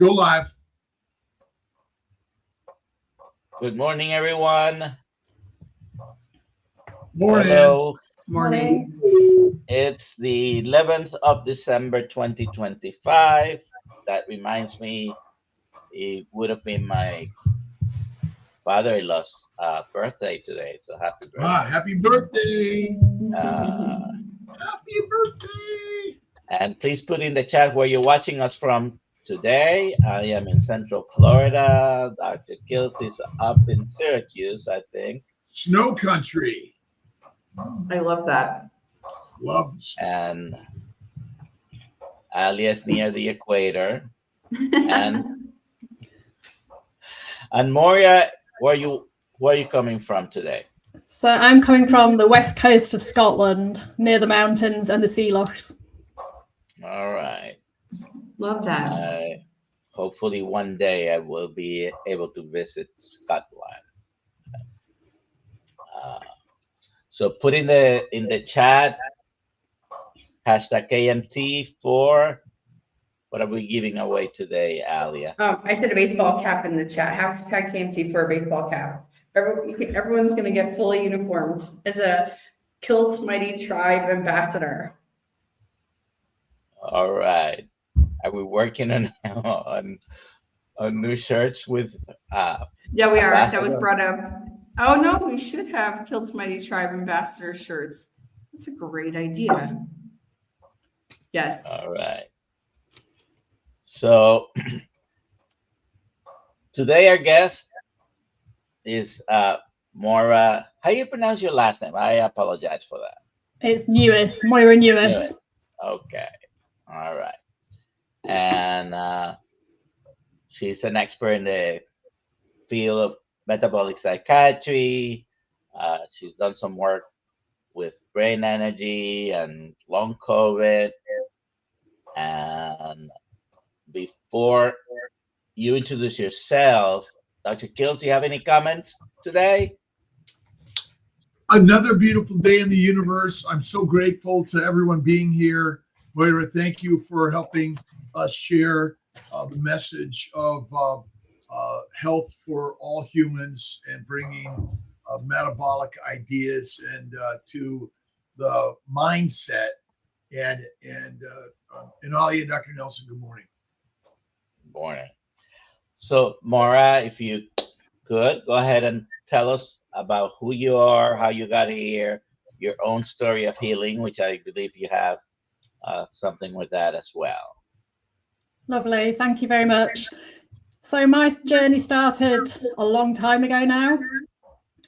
Go live. Good morning, everyone. Morning. Hello. Morning. It's the 11th of December, 2025. That reminds me, it would have been my father-in-law's birthday today. So happy birthday. Happy birthday. Happy birthday. And please put in the chat where you're watching us from today. I am in Central Florida. Dr. Kiltz is up in Syracuse, I think. Snow country. I love that. Love the snow. And Alia is near the equator. And Moira, where are you coming from today? So I'm coming from the west coast of Scotland, near the mountains and the sea lochs. All right. Love that. Hopefully one day I will be able to visit Scotland. So put in the chat #KMT for what are we giving away today, Alia? I said a baseball cap in the chat. #KMT for a baseball cap. Everyone's going to get full uniforms as a Kiltz Mighty Tribe ambassador. All right. Are we working on new shirts with? Yeah, we are. That was brought up. Oh no, we should have Kiltz Mighty Tribe ambassador shirts. That's a great idea. Yes. All right. So today our guest is Moira. How do you pronounce your last name? I apologize for that. It's Newiss, Moira Newiss. Newiss. Okay. All right. And she's an expert in the field of metabolic psychiatry. She's done some work with brain energy and long COVID. And before you introduce yourself, Dr. Kiltz, do you have any comments today? Another beautiful day in the universe. I'm so grateful to everyone being here. Moira, thank you for helping us share the message of health for all humans and bringing metabolic ideas and to the mindset. And Alia, Dr. Nelson, good morning. Good morning. So, Moira, if you could, go ahead and tell us about who you are, how you got here, your own story of healing, which I believe you have something with that as well. Lovely. Thank you very much. So my journey started a long time ago now.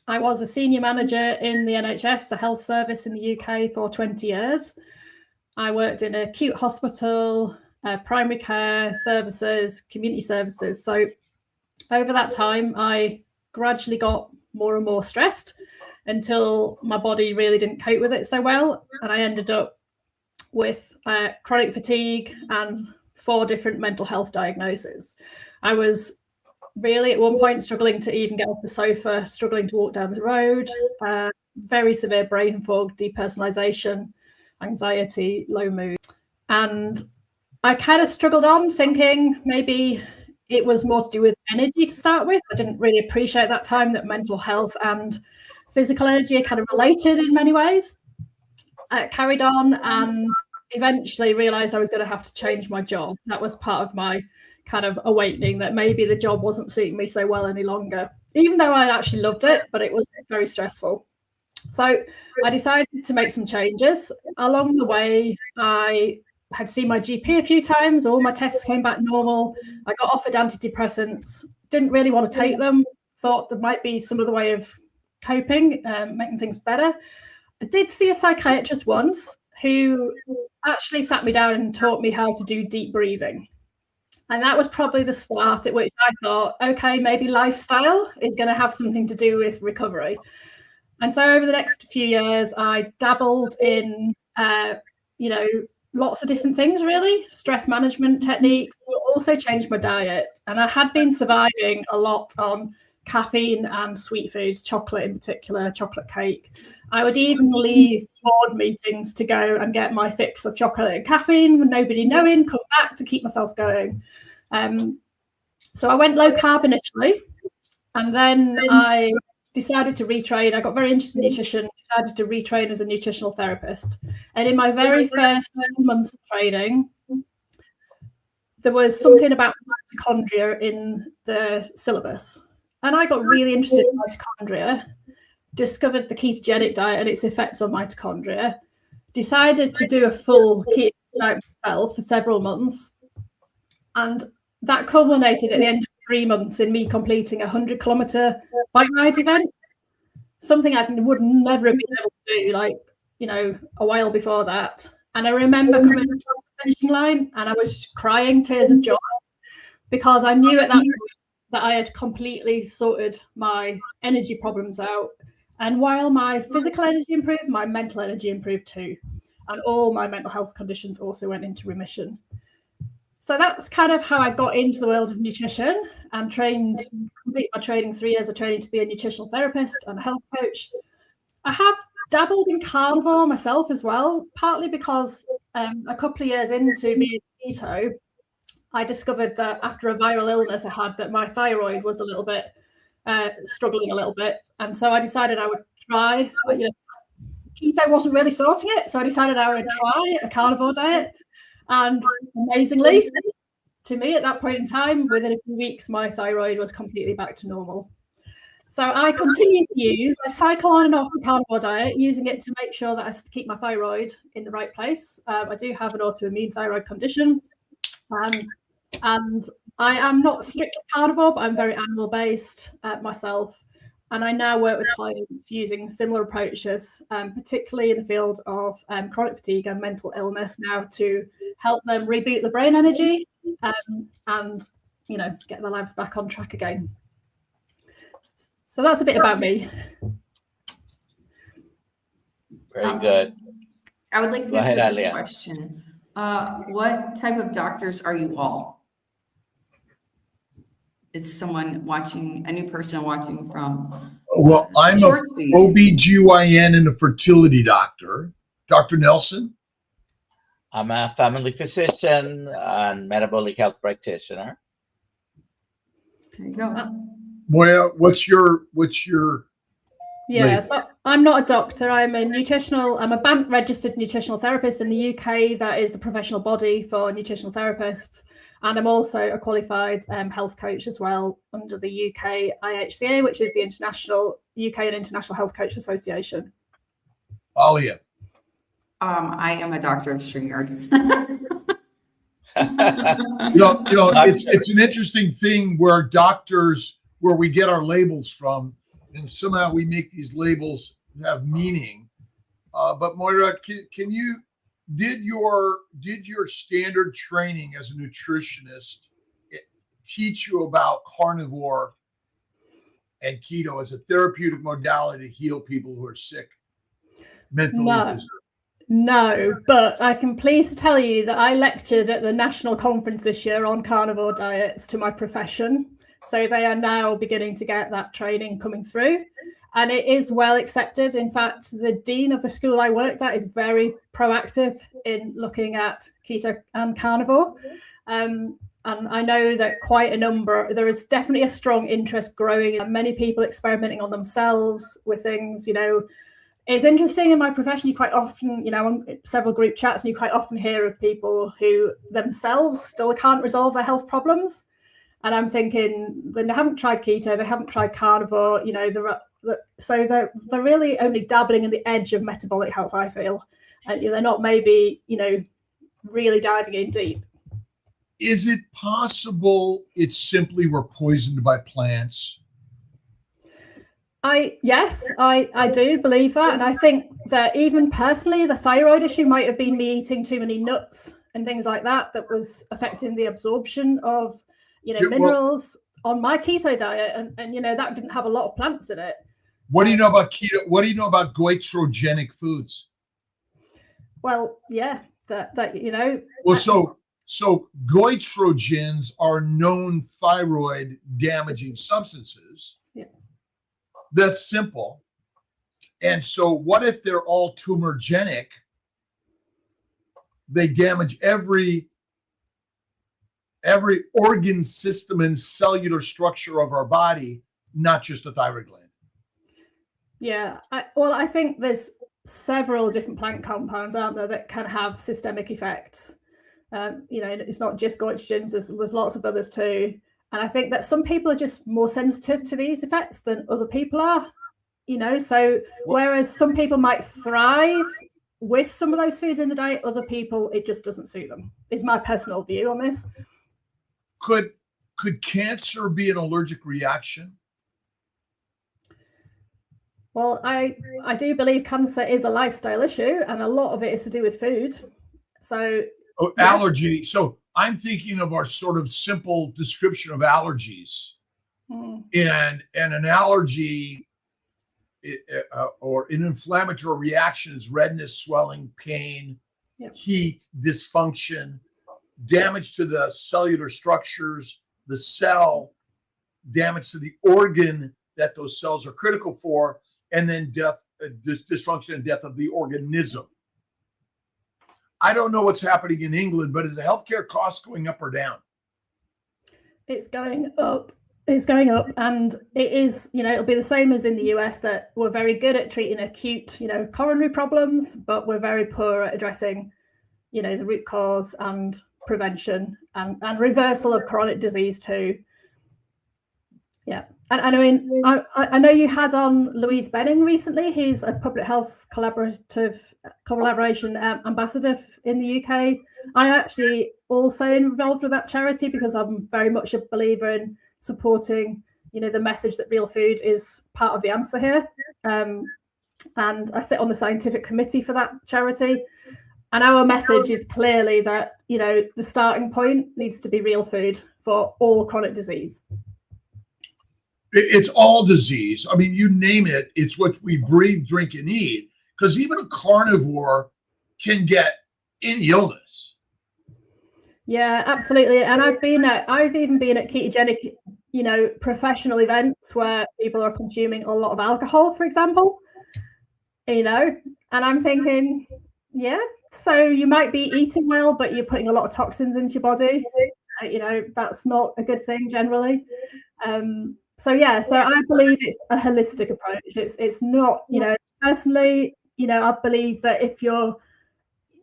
I was a senior manager in the NHS, the health service in the UK, for 20 years. I worked in an acute hospital, primary care services, community services. So over that time, I gradually got more and more stressed until my body really didn't cope with it so well. And I ended up with chronic fatigue and 4 different mental health diagnoses. I was really at one point struggling to even get off the sofa, struggling to walk down the road, very severe brain fog, depersonalization, anxiety, low mood. And I kind of struggled on thinking maybe it was more to do with energy to start with. I didn't really appreciate that time that mental health and physical energy are kind of related in many ways. I carried on and eventually realized I was going to have to change my job. That was part of my kind of awakening, that maybe the job wasn't suiting me so well any longer, even though I actually loved it, but it was very stressful. So I decided to make some changes. Along the way, I had seen my GP a few times. All my tests came back normal. I got offered antidepressants, didn't really want to take them, thought there might be some other way of coping, making things better. I did see a psychiatrist once who actually sat me down and taught me how to do deep breathing. And that was probably the start at which I thought, okay, maybe lifestyle is going to have something to do with recovery. And so over the next few years, I dabbled in, lots of different things, really, stress management techniques, but also changed my diet. And I had been surviving a lot on caffeine and sweet foods, chocolate in particular, chocolate cake. I would even leave board meetings to go and get my fix of chocolate and caffeine with nobody knowing, come back to keep myself going. So I went low carb initially, and then I decided to retrain. I got very interested in nutrition, decided to retrain as a nutritional therapist. And in my very first 2 months of training, there was something about mitochondria in the syllabus. And I got really interested in mitochondria, discovered the ketogenic diet and its effects on mitochondria, decided to do a full keto diet myself for several months. And that culminated at the end of 3 months in me completing a 100-kilometer bike ride event, something I would never have been able to do, like, you know, a while before that. And I remember coming to the finishing line and I was crying tears of joy, because I knew at that point that I had completely sorted my energy problems out. And while my physical energy improved, my mental energy improved too. And all my mental health conditions also went into remission. So that's kind of how I got into the world of nutrition and completed my training, 3 years of training to be a nutritional therapist and a health coach. I have dabbled in carnivore myself as well, partly because a couple of years into being keto, I discovered that after a viral illness I had, that my thyroid was a little bit struggling a little bit. And so I decided I would try, you know, keto wasn't really sorting it. So I decided I would try a carnivore diet. And amazingly, to me at that point in time, within a few weeks, my thyroid was completely back to normal. So I continue to I cycle on and off the carnivore diet, using it to make sure that I keep my thyroid in the right place. I do have an autoimmune thyroid condition. And I am not strictly carnivore, but I'm very animal-based myself. And I now work with clients using similar approaches, particularly in the field of chronic fatigue and mental illness, now to help them reboot the brain energy and, you know, get their lives back on track again. So that's a bit about me. Very good. I would like to Go ahead, answer this Alia. question. What type of doctors are you all? It's someone watching, a new person watching from. Well, I'm a OBGYN and a fertility doctor. Dr. Nelson? I'm a family physician and metabolic health practitioner. There you go. Moira, what's your Yeah, label? so I'm not a doctor. I'm a BANT registered nutritional therapist in the UK. That is the professional body for nutritional therapists. And I'm also a qualified health coach as well under the UK IHCA, which is the UK and International Health Coach Association. Alia? I am a doctor of StreamYard. It's an interesting thing where we get our labels from, and somehow we make these labels have meaning. But Moira, did your standard training as a nutritionist teach you about carnivore and keto as a therapeutic modality to heal people who are sick mentally? No, but I can please to tell you that I lectured at the national conference this year on carnivore diets to my profession. So they are now beginning to get that training coming through. And it is well accepted. In fact, the dean of the school I worked at is very proactive in looking at keto and carnivore. And I know that there is definitely a strong interest growing, and many people experimenting on themselves with things, you know. It's interesting in my profession, you quite often, you know, on several group chats, and you quite often hear of people who themselves still can't resolve their health problems. And I'm thinking, when they haven't tried keto, they haven't tried carnivore, you know, so they're really only dabbling in the edge of metabolic health, I feel. And they're not maybe, you know, really diving in deep. Is it possible it's simply we're poisoned by plants? Yes, I do believe that. And I think that even personally, the thyroid issue might have been me eating too many nuts and things like that was affecting the absorption of, you know, minerals on my keto diet. And, you know, that didn't have a lot of plants in it. What do you know about keto? What do you know about goitrogenic foods? Well, yeah, that you know. Well, so goitrogens are known thyroid damaging substances. Yeah. That's simple. And so what if they're all tumorgenic? They damage every every organ system and cellular structure of our body, not just the thyroid gland. Yeah, I think there's several different plant compounds out there that can have systemic effects. It's not just goitrogens, there's lots of others too. And I think that some people are just more sensitive to these effects than other people are, so whereas some people might thrive with some of those foods in the diet, other people, it just doesn't suit them, is my personal view on this. Could cancer be an allergic reaction? Well, I do believe cancer is a lifestyle issue, and a lot of it is to do with food. So allergy. So I'm thinking of our sort of simple description of allergies. And an allergy or an inflammatory reaction is redness, swelling, pain, heat, dysfunction, damage to the cellular structures, the cell, damage to the organ that those cells are critical for, and then death, dysfunction and death of the organism. I don't know what's happening in England, but is the healthcare cost going up or down? It's going up. It's going up, and it is, it'll be the same as in the US, that we're very good at treating acute, coronary problems, but we're very poor at addressing, the root cause and prevention and reversal of chronic disease too. Yeah. And I mean, I know you had on Louise Benning recently. He's a public health collaboration ambassador in the UK. I actually also involved with that charity because I'm very much a believer in supporting, the message that real food is part of the answer here. And I sit on the scientific committee for that charity. And our message is clearly that, the starting point needs to be real food for all chronic disease. It's all disease. I mean, you name it, it's what we breathe, drink, and eat. Because even a carnivore can get any illness. Yeah, absolutely. And I've even been at ketogenic, professional events where people are consuming a lot of alcohol, for example. And I'm thinking, so you might be eating well, but you're putting a lot of toxins into your body. That's not a good thing generally. So I believe it's a holistic approach. It's not, personally, I believe that if you're,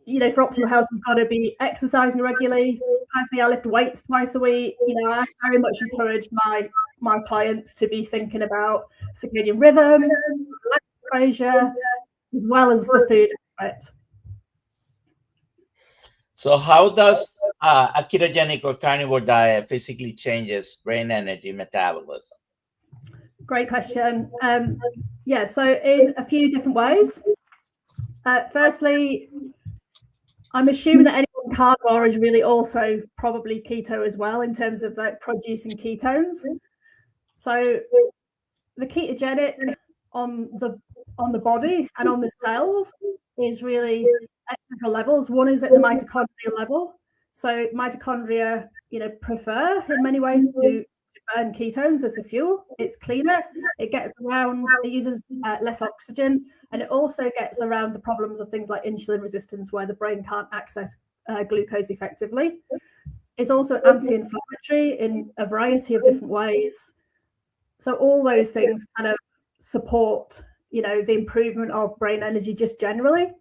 for optimal health, you've got to be exercising regularly. Personally, I lift weights twice a week. I very much encourage my clients to be thinking about circadian rhythm, light exposure, as well as the food aspect. So how does a ketogenic or carnivore diet physically changes brain energy metabolism? Great question. So in a few different ways. Firstly, I'm assuming that anyone carnivore is really also probably keto as well in terms of producing ketones. So the ketogenic on the body and on the cells is really at different levels. One is at the mitochondrial level. So mitochondria, prefer in many ways to burn ketones as a fuel. It's cleaner, it gets around, it uses less oxygen, and it also gets around the problems of things like insulin resistance where the brain can't access glucose effectively. It's also anti-inflammatory in a variety of different ways. So all those things kind of support, the improvement of brain energy just generally.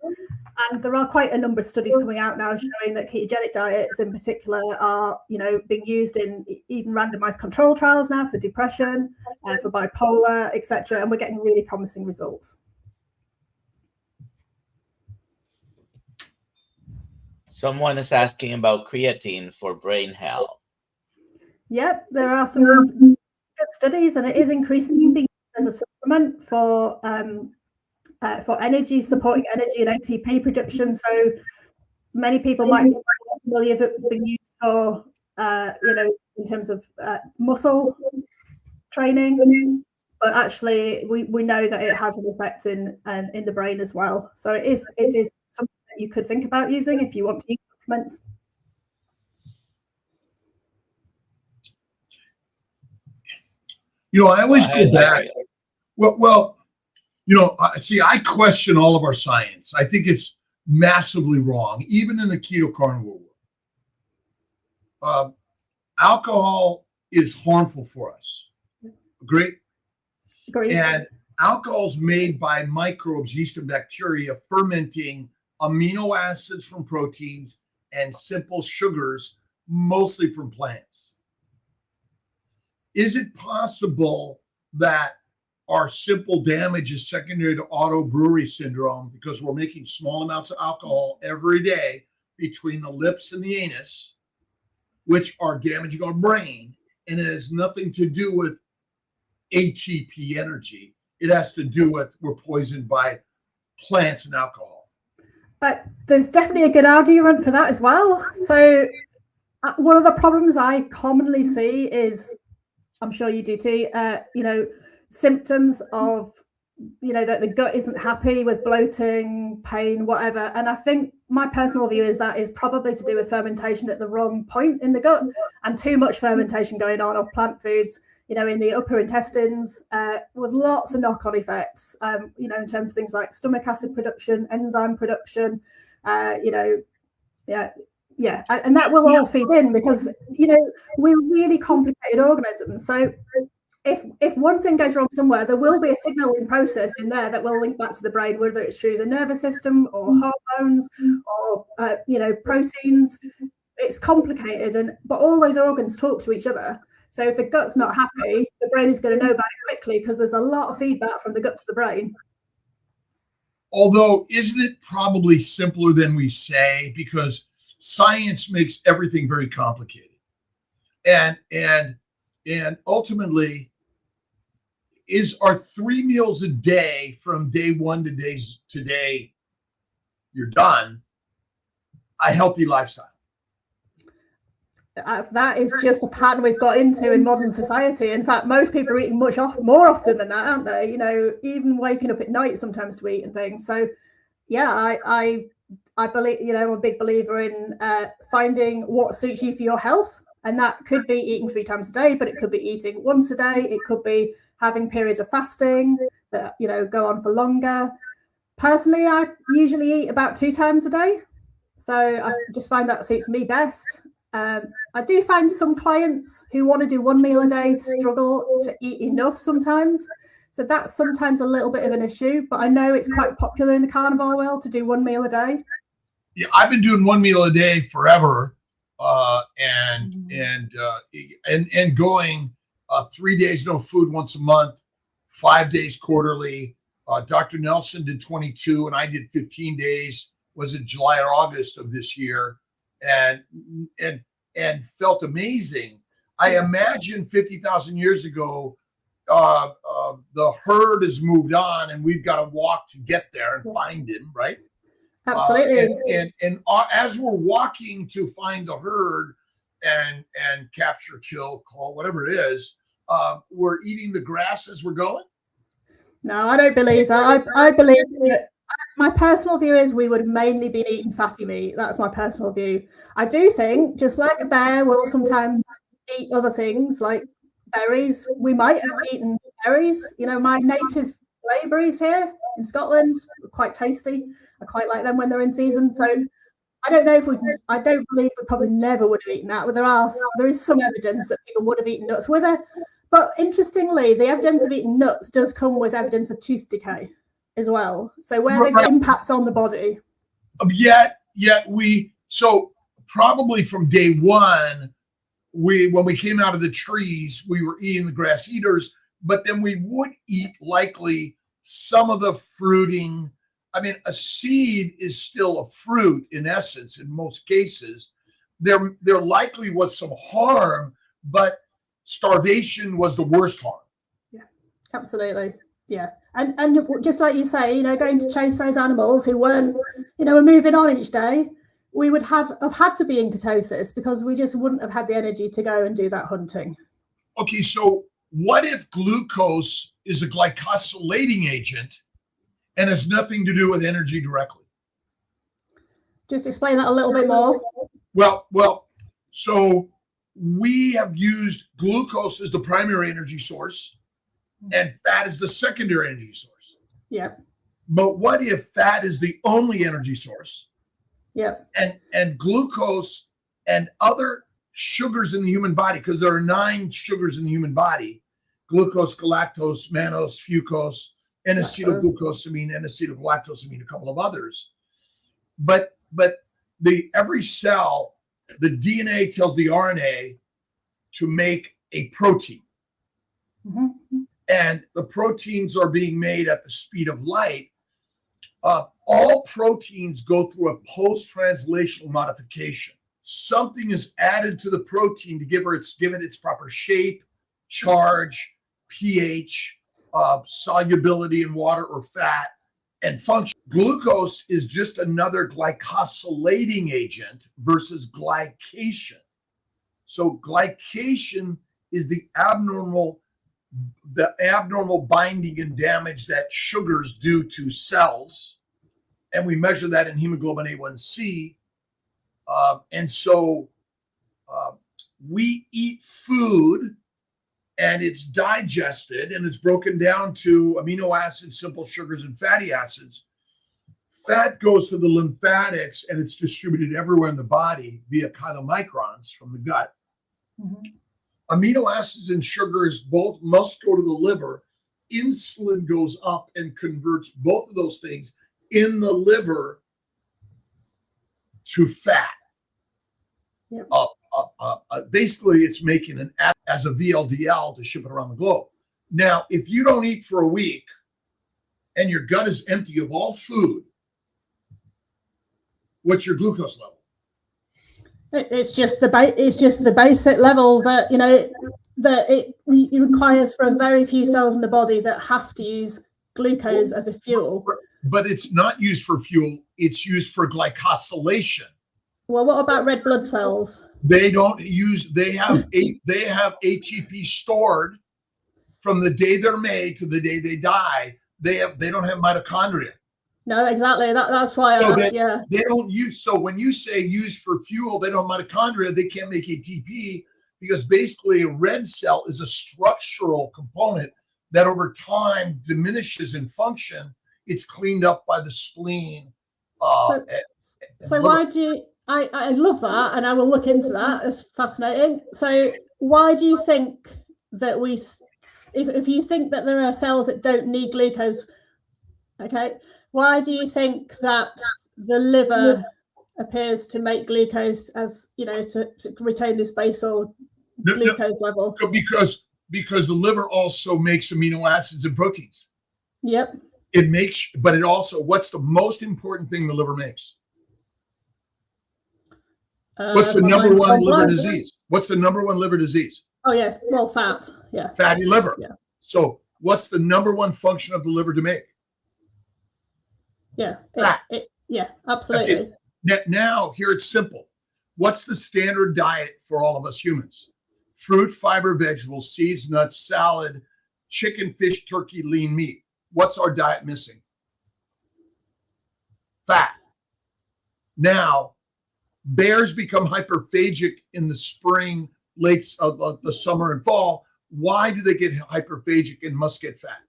And there are quite a number of studies coming out now showing that ketogenic diets in particular are, being used in even randomized control trials now for depression, for bipolar, etc. And we're getting really promising results. Someone is asking about creatine for brain health. Yep, there are some good studies, and it is increasingly being used as a supplement for energy, supporting energy and ATP production. So many people might be familiar with it being used for, in terms of muscle training, but actually we know that it has an effect in the brain as well. So it is something that you could think about using if you want to use supplements. I always go back. Well. I question all of our science. I think it's massively wrong, even in the keto carnivore world. alcohol is harmful for us. Great. Agreed. And alcohol is made by microbes, yeast and bacteria, fermenting amino acids from proteins and simple sugars, mostly from plants. Is it possible that our simple damage is secondary to auto brewery syndrome because we're making small amounts of alcohol every day between the lips and the anus, which are damaging our brain, and it has nothing to do with ATP energy. It has to do with we're poisoned by plants and alcohol. But there's definitely a good argument for that as well. So one of the problems I commonly see is, I'm sure you do too, symptoms of, that the gut isn't happy with bloating, pain, whatever. And I think my personal view is that is probably to do with fermentation at the wrong point in the gut and too much fermentation going on of plant foods, in the upper intestines, with lots of knock-on effects, in terms of things like stomach acid production, enzyme production, and that will all feed in because, we're really complicated organisms. So if one thing goes wrong somewhere, there will be a signaling process in there that will link back to the brain, whether it's through the nervous system or hormones or, proteins. It's complicated, but all those organs talk to each other. So if the gut's not happy, the brain is going to know about it quickly because there's a lot of feedback from the gut to the brain. Although, isn't it probably simpler than we say? Because science makes everything very complicated. And ultimately, are 3 meals a day from day one to day you're done, a healthy lifestyle? That is just a pattern we've got into in modern society. In fact, most people are eating more often than that, aren't they? Even waking up at night sometimes to eat and things. So, yeah, I believe, I'm a big believer in finding what suits you for your health. And that could be eating 3 times a day, but it could be eating once a day. It could be having periods of fasting that, go on for longer. Personally, I usually eat about 2 times a day. So I just find that suits me best. I do find some clients who want to do 1 meal a day struggle to eat enough sometimes. So that's sometimes a little bit of an issue, but I know it's quite popular in the carnivore world to do 1 meal a day. Yeah, I've been doing 1 meal a day forever, and going 3 days no food once a month, 5 days quarterly. Dr. Nelson did 22, and I did 15 days. Was it July or August of this year? And felt amazing. I imagine 50,000 years ago, the herd has moved on, and we've got to walk to get there and find him, right? Absolutely. As we're walking to find the herd and capture, kill, call, whatever it is, we're eating the grass as we're going. No, I don't believe that. I believe that. My personal view is we would have mainly been eating fatty meat. That's my personal view. I do think, just like a bear will sometimes eat other things like berries, we might have eaten berries. My native blaeberries here in Scotland are quite tasty. I quite like them when they're in season. So I don't know I don't believe we probably never would have eaten that. But there is some evidence that people would have eaten nuts with it. But interestingly, the evidence of eating nuts does come with evidence of tooth decay as well. So where there's impacts on the body. So probably from day one, when we came out of the trees, we were eating the grass eaters, but then we would eat likely some of the fruiting. I mean, a seed is still a fruit in essence in most cases. There likely was some harm, but starvation was the worst harm. Yeah, absolutely. Yeah. And just like you say, going to chase those animals who weren't, were moving on each day, we would have had to be in ketosis because we just wouldn't have had the energy to go and do that hunting. Okay, so what if glucose is a glycosylating agent and has nothing to do with energy directly? Just explain that a little bit more. Well, so we have used glucose as the primary energy source and fat is the secondary energy source. Yeah. But what if fat is the only energy source? Yeah. And glucose and other sugars in the human body, because there are 9 sugars in the human body: glucose, galactose, mannose, fucose, N-acetylglucosamine, N-acetylgalactosamine, a couple of others. But every cell, the DNA tells the RNA to make a protein. Mm-hmm. And the proteins are being made at the speed of light. All proteins go through a post-translational modification. Something is added to the protein to give it its proper shape, charge, pH, solubility in water or fat, and function. Glucose is just another glycosylating agent versus glycation. So glycation is the abnormal binding and damage that sugars do to cells. And we measure that in hemoglobin A1C. And so we eat food and it's digested and it's broken down to amino acids, simple sugars, and fatty acids. Fat goes to the lymphatics and it's distributed everywhere in the body via chylomicrons from the gut. Mm-hmm. Amino acids and sugars both must go to the liver. Insulin goes up and converts both of those things in the liver to fat. Yep. Basically, it's making an app as a VLDL to ship it around the globe. Now, if you don't eat for a week and your gut is empty of all food, what's your glucose level? It's just the basic level that it requires for a very few cells in the body that have to use glucose as a fuel. But it's not used for fuel; it's used for glycosylation. Well, what about red blood cells? They don't use. They have ATP stored from the day they're made to the day they die. They don't have mitochondria. No, exactly. That's why. They don't use. So when you say used for fuel, they don't have mitochondria. They can't make ATP because basically a red cell is a structural component that over time diminishes in function. It's cleaned up by the spleen. So why do you? I love that, and I will look into that. It's fascinating. So why do you think that if you think that there are cells that don't need glucose, okay, why do you think that the liver appears to make glucose as, to retain this basal glucose level? Because the liver also makes amino acids and proteins. Yep. But it also, what's the most important thing the liver makes? What's the number one liver disease? What's the number one liver disease? Oh, yeah. Well, fat. Yeah. Fatty liver. Yeah. So what's the number one function of the liver to make? Yeah. Yeah, absolutely. Okay. Now, here it's simple. What's the standard diet for all of us humans? Fruit, fiber, vegetables, seeds, nuts, salad, chicken, fish, turkey, lean meat. What's our diet missing? Fat. Now, bears become hyperphagic in the spring, late the summer and fall. Why do they get hyperphagic and must get fat?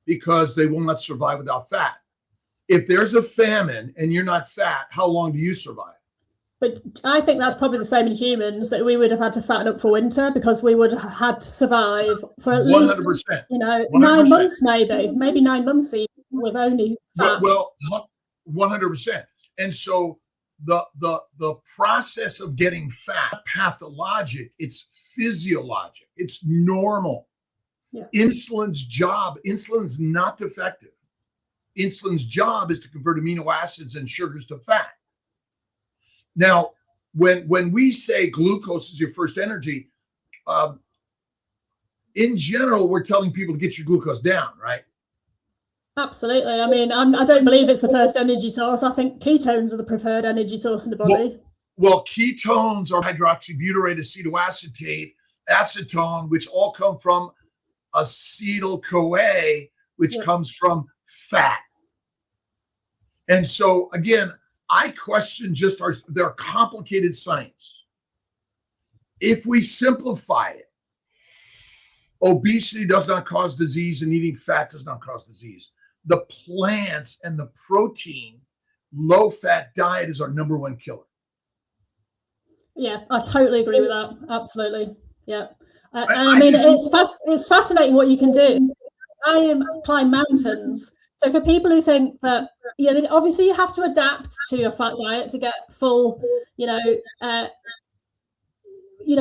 Because they will not survive without fat. If there's a famine and you're not fat, how long do you survive? But I think that's probably the same in humans, that we would have had to fatten up for winter because we would have had to survive for at 100%, least 100%. 9 months, maybe 9 months even, with only fat. Well, 100%. And so the process of getting fat, pathologic, it's physiologic, it's normal. Yeah. Insulin's not defective. Insulin's job is to convert amino acids and sugars to fat. Now, when we say glucose is your first energy, in general, we're telling people to get your glucose down, right? Absolutely. I mean, I don't believe it's the first energy source. I think ketones are the preferred energy source in the body. Well, ketones are hydroxybutyrate, acetoacetate, acetone, which all come from acetyl-CoA, which comes from fat. And so, again, I question their complicated science. If we simplify it, obesity does not cause disease and eating fat does not cause disease. The plants and the protein, low-fat diet is our number one killer. Yeah, I totally agree with that. Absolutely. Yeah. And I mean, it's fascinating what you can do. I climb mountains. So for people who think that, obviously you have to adapt to a fat diet to get full,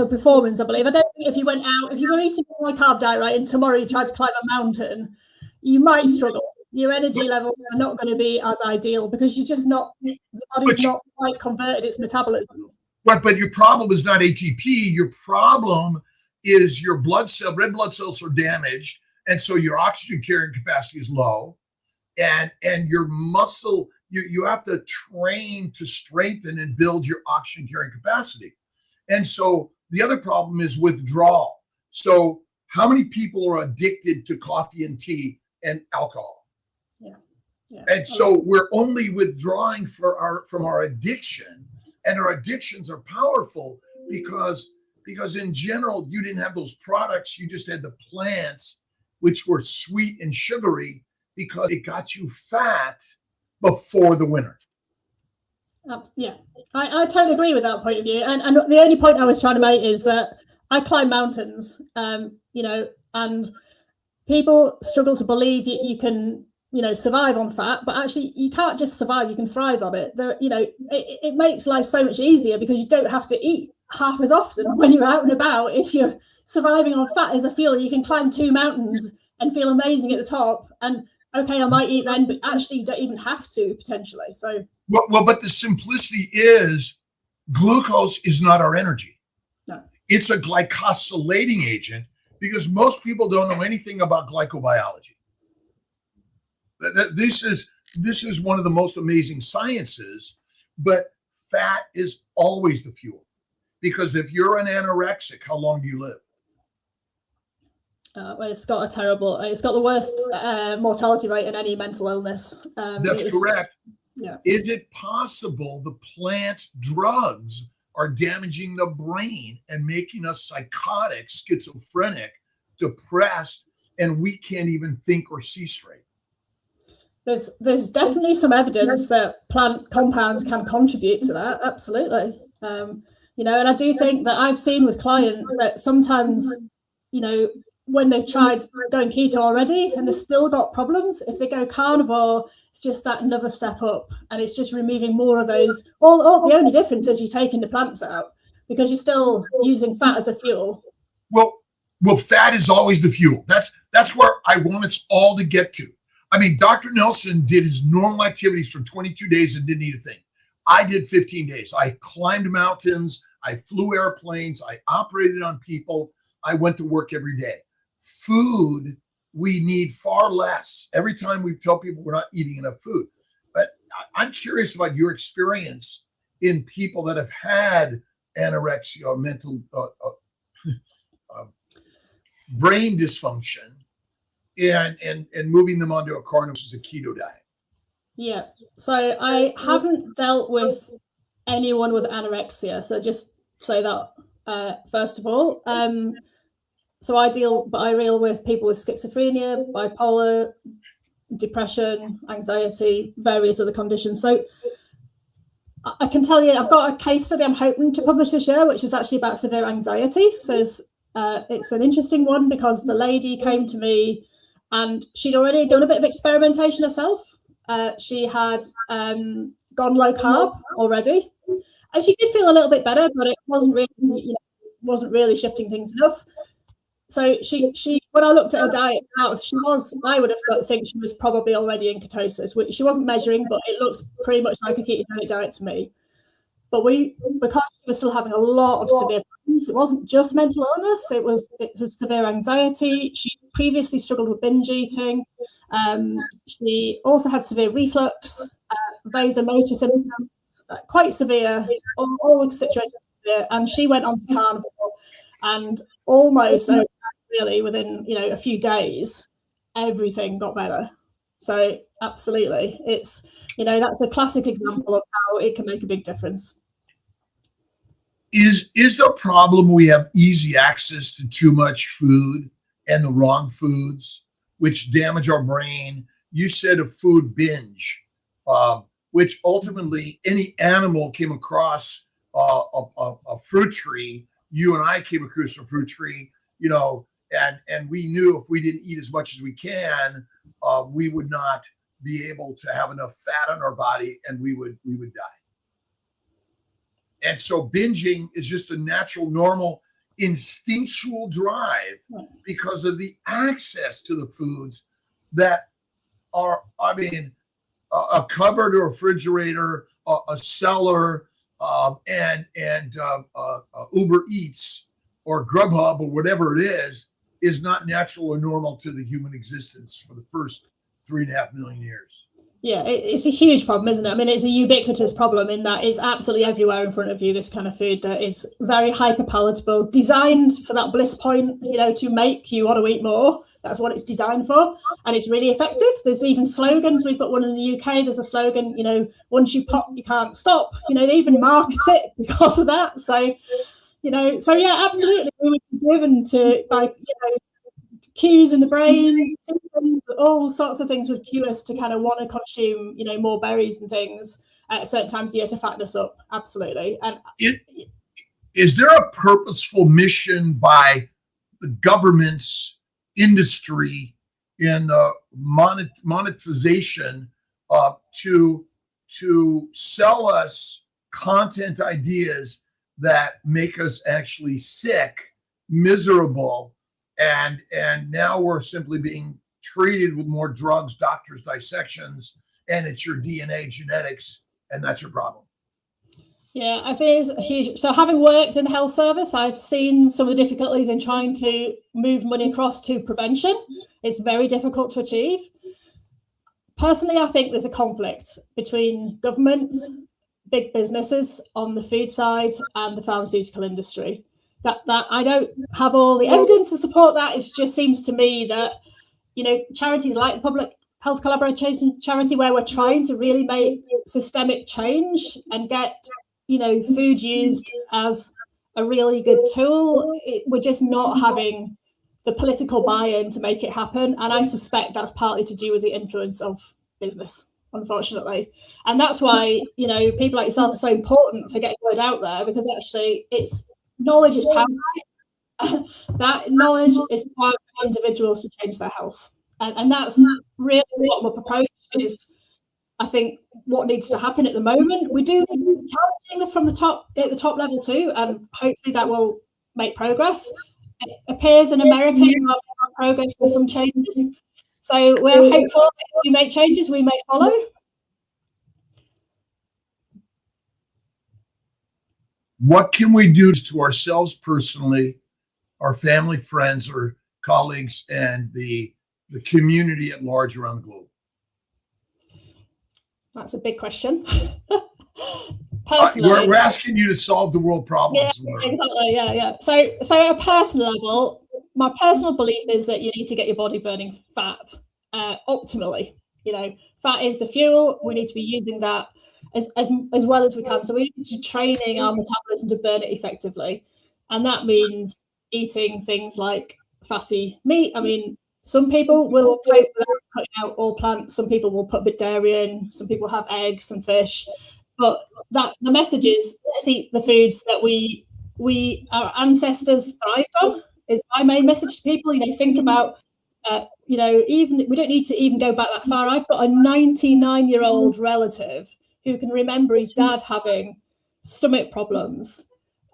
performance, I believe. I don't think if you went out, if you were eating a high carb diet, right, and tomorrow you tried to climb a mountain, you might struggle. Your energy levels are not going to be as ideal because you're just not, the body's not quite converted its metabolism. But your problem is not ATP. Your problem is your red blood cells are damaged. And so your oxygen carrying capacity is low. And your muscle, you have to train to strengthen and build your oxygen carrying capacity. And so the other problem is withdrawal. So how many people are addicted to coffee and tea and alcohol? Yeah. And so we're only withdrawing from our addiction, and our addictions are powerful because in general, you didn't have those products. You just had the plants, which were sweet and sugary because it got you fat before the winter. Yeah, I totally agree with that point of view. And the only point I was trying to make is that I climb mountains, and people struggle to believe you can, survive on fat, but actually you can't just survive, you can thrive on it. It makes life so much easier because you don't have to eat half as often when you're out and about. If you're surviving on fat as a fuel, you can climb 2 mountains and feel amazing at the top. And okay, I might eat then, but actually you don't even have to potentially. So well, but the simplicity is glucose is not our energy. No. It's a glycosylating agent because most people don't know anything about glycobiology. This is one of the most amazing sciences, but fat is always the fuel. Because if you're an anorexic, how long do you live? Well, it's got the worst mortality rate in any mental illness. That's correct. Yeah. Is it possible the plant drugs are damaging the brain and making us psychotic, schizophrenic, depressed, and we can't even think or see straight? There's definitely some evidence that plant compounds can contribute to that. Absolutely. And I do think that I've seen with clients that sometimes, when they've tried going keto already and they've still got problems, if they go carnivore, it's just that another step up, and it's just removing more of those. The only difference is you're taking the plants out because you're still using fat as a fuel. Well, fat is always the fuel. That's where I want us all to get to. I mean, Dr. Nelson did his normal activities for 22 days and didn't eat a thing. I did 15 days. I climbed mountains. I flew airplanes. I operated on people. I went to work every day. Food, we need far less. Every time we tell people we're not eating enough food. But I'm curious about your experience in people that have had anorexia or mental brain dysfunction and moving them onto a carnivore, which is a keto diet. Yeah. So I haven't dealt with anyone with anorexia. So just say that first of all. So I deal with people with schizophrenia, bipolar, depression, anxiety, various other conditions. So I can tell you, I've got a case study I'm hoping to publish this year, which is actually about severe anxiety. So it's an interesting one because the lady came to me and she'd already done a bit of experimentation herself. She had gone low carb already, and she did feel a little bit better, but it wasn't really shifting things enough. So she when I looked at her diet, I would have think she was probably already in ketosis. She wasn't measuring, but it looks pretty much like a ketogenic diet to me. But because she was still having a lot of severe problems, it wasn't just mental illness, it was severe anxiety. She previously struggled with binge eating. She also had severe reflux, vasomotor symptoms, quite severe, all the situations severe. And she went on to carnivore, and almost really within a few days, everything got better. So absolutely, it's that's a classic example of how it can make a big difference. Is the problem we have easy access to too much food and the wrong foods, which damage our brain? You said a food binge, which ultimately any animal came across a fruit tree. You and I came across a fruit tree, and we knew if we didn't eat as much as we can, we would not be able to have enough fat on our body, and we would die. And so binging is just a natural, normal, instinctual drive because of the access to the foods that are, a cupboard or a refrigerator, a cellar, and Uber Eats or Grubhub or whatever it is not natural or normal to the human existence for the first 3.5 million years. Yeah, it's a huge problem, isn't it? I mean, it's a ubiquitous problem in that it's absolutely everywhere in front of you, this kind of food that is very hyper palatable, designed for that bliss point, to make you want to eat more. That's what it's designed for. And it's really effective. There's even slogans. We've got one in the UK. There's a slogan, once you pop, you can't stop. They even market it because of that. So, yeah, absolutely. We would be driven by cues in the brain, symptoms, all sorts of things would cue us to kind of want to consume, more berries and things at certain times of year to fatten us up. Absolutely. And is there a purposeful mission by the government's industry in the monetization to sell us content ideas that make us actually sick, miserable, and now we're simply being treated with more drugs, doctors' dissections, and it's your DNA genetics, and that's your problem? Yeah, I think it's a huge. So having worked in the health service, I've seen some of the difficulties in trying to move money across to prevention. It's very difficult to achieve. Personally, I think there's a conflict between governments, big businesses on the food side, and the pharmaceutical industry. That I don't have all the evidence to support that. It just seems to me that, charities like the Public Health Collaboration Charity, where we're trying to really make systemic change and get, food used as a really good tool, we're just not having the political buy-in to make it happen. And I suspect that's partly to do with the influence of business, unfortunately. And that's why, people like yourself are so important for getting word out there, because actually knowledge is power. That knowledge is power for individuals to change their health. And that's really what we're proposing is, I think, what needs to happen at the moment. We do need to be challenging from the top, at the top level too, and hopefully that will make progress. It appears in America we have progress with some changes. So we're hopeful that if we make changes, we may follow. What can we do to ourselves personally, our family, friends, or colleagues, and the community at large around the globe? That's a big question. Personally, we're asking you to solve the world problems. Yeah, exactly. Yeah. So at a personal level, my personal belief is that you need to get your body burning fat optimally. Fat is the fuel. We need to be using that as well as we can. So we need to be training our metabolism to burn it effectively. And that means eating things like fatty meat. I mean, some people will cope without cutting out all plants. Some people will put a bit of dairy in. Some people have eggs and fish. But the message is, let's eat the foods that our ancestors thrived on, is my main message to people. Think about, even we don't need to even go back that far. I've got a 99-year-old relative who can remember his dad having stomach problems,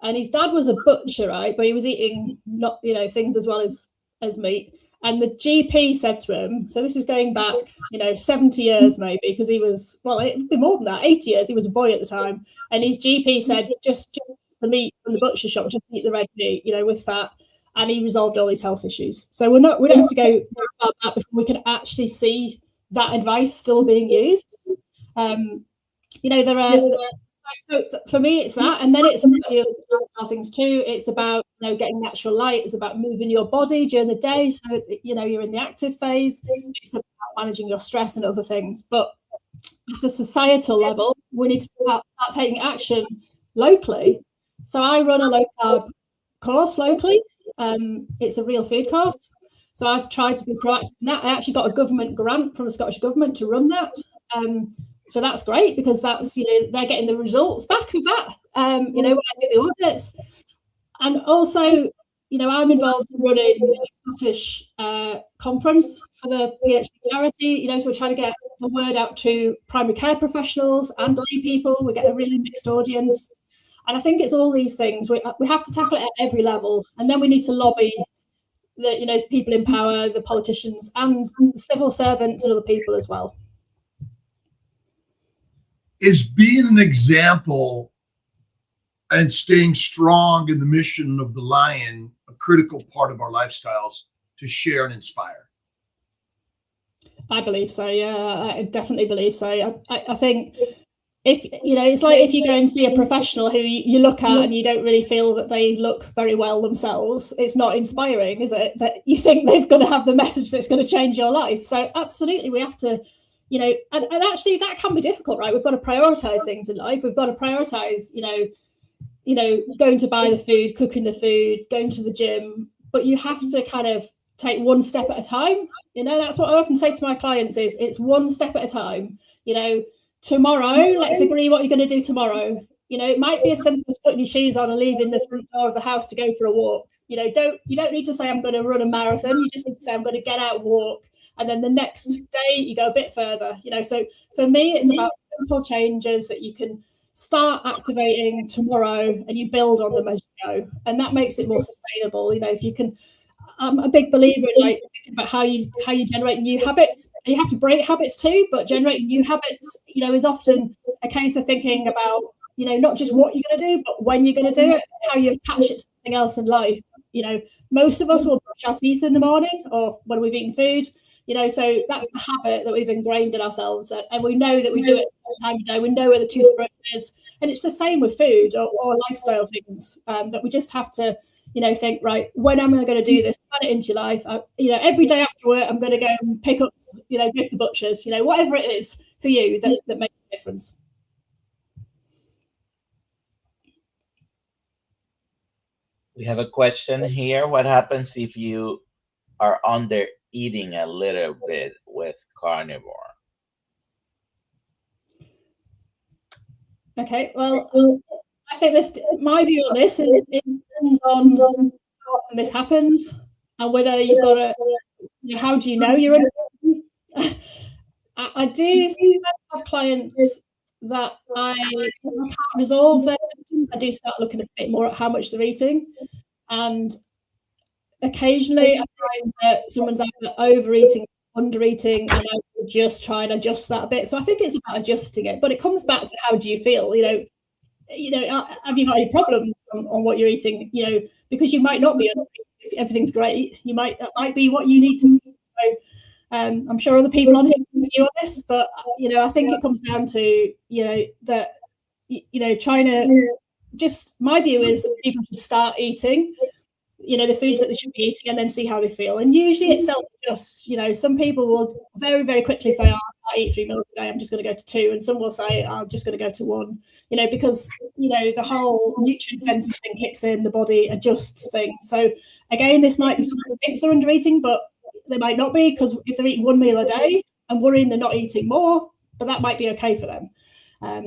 and his dad was a butcher, right? But he was eating not, things as well as meat. And the GP said to him, so this is going back, 70 years maybe, because he was, it'd be more than that, 80 years. He was a boy at the time. And his GP said, just the meat from the butcher shop, just eat the red meat, with fat. And he resolved all his health issues. So we don't have to go very far back before we can actually see that advice still being used. There are, so for me, it's that. And then it's about the other things too. It's about, getting natural light. It's about moving your body during the day. So, you're in the active phase. It's about managing your stress and other things. But at a societal level, we need to start taking action locally. So I run a low carb course locally. It's a real food course. So I've tried to be proactive in that. I actually got a government grant from the Scottish Government to run that. So that's great, because that's, they're getting the results back of that. you know, when I do the audits. And also, you know, I'm involved in running a Scottish conference for the PhD charity, you know, so we're trying to get the word out to primary care professionals and lay people. We get a really mixed audience. And I think it's all these things. We have to tackle it at every level. And then we need to lobby the, you know, the people in power, the politicians, and the civil servants and other people as well. Is being an example and staying strong in the mission of the Lion a critical part of our lifestyles to share and inspire? I believe so. Yeah, I definitely believe so. I think if, you know, it's like if you go and see a professional who you look at and you don't really feel that they look very well themselves, it's not inspiring, is it? That you think they're going to have the message that's going to change your life. So absolutely, we have to, you know, and actually that can be difficult, right? We've got to prioritize things in life. We've got to prioritize, you know, going to buy the food, cooking the food, going to the gym, but you have to kind of take one step at a time. You know, that's what I often say to my clients is it's one step at a time. You know, tomorrow, let's agree what you're going to do tomorrow. You know, it might be as simple as putting your shoes on and leaving the front door of the house to go for a walk. You know, you don't need to say I'm going to run a marathon. You just need to say I'm going to get out and walk. And then the next day you go a bit further. You know, so for me, it's about simple changes that you can start activating tomorrow and you build on them as you go. And that makes it more sustainable. You know, if you can, I'm a big believer in like thinking about how you generate new habits. You have to break habits too, but generating new habits, you know, is often a case of thinking about, you know, not just what you're going to do, but when you're going to do it, how you attach it to something else in life. You know, most of us will brush our teeth in the morning or when we've eaten food, you know, so that's the habit that we've ingrained in ourselves. And we know that we do it all the time of day. We know where the toothbrush is. And it's the same with food or lifestyle things that we just have to, you know, think, right, when am I going to do this? Plan it into your life. You know, every day after work, I'm going to go and pick up, you know, go to the butchers, you know, whatever it is for you that makes a difference. We have a question here. What happens if you are under eating a little bit with carnivore? Okay, well, I think my view on this is it depends on how often this happens and whether you've got a, you know, how do you know you're under? I do have clients that I can't resolve their symptoms. I do start looking a bit more at how much they're eating, and occasionally I find that someone's either overeating, undereating, and I will just try and adjust that a bit. So I think it's about adjusting it, but it comes back to how do you feel? You know, have you got any problems on what you're eating? You know, because you might not be if everything's great. That might be what you need to eat. So I'm sure other people on here can view on this, but you know, I think it comes down to, you know, that, you know, trying to just, my view is that people should start eating, you know, the foods that they should be eating and then see how they feel. And usually it self-adjusts. You know, some people will very, very quickly say, oh, I eat 3 meals a day, I'm just going to go to 2. And some will say, I'm just going to go to 1, you know, because, you know, the whole nutrient sensitive thing kicks in, the body adjusts things. So again, this might be someone who thinks they're under eating, but they might not be, because if they're eating 1 meal a day and worrying they're not eating more, but that might be okay for them.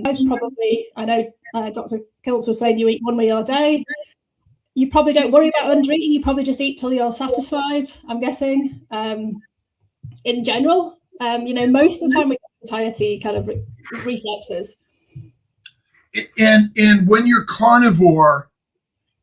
Most probably, I know Dr. Kiltz was saying you eat 1 meal a day. You probably don't worry about under eating. You probably just eat till you're satisfied, I'm guessing. In general, you know, most of the time we get satiety kind of reflexes. And when you're carnivore,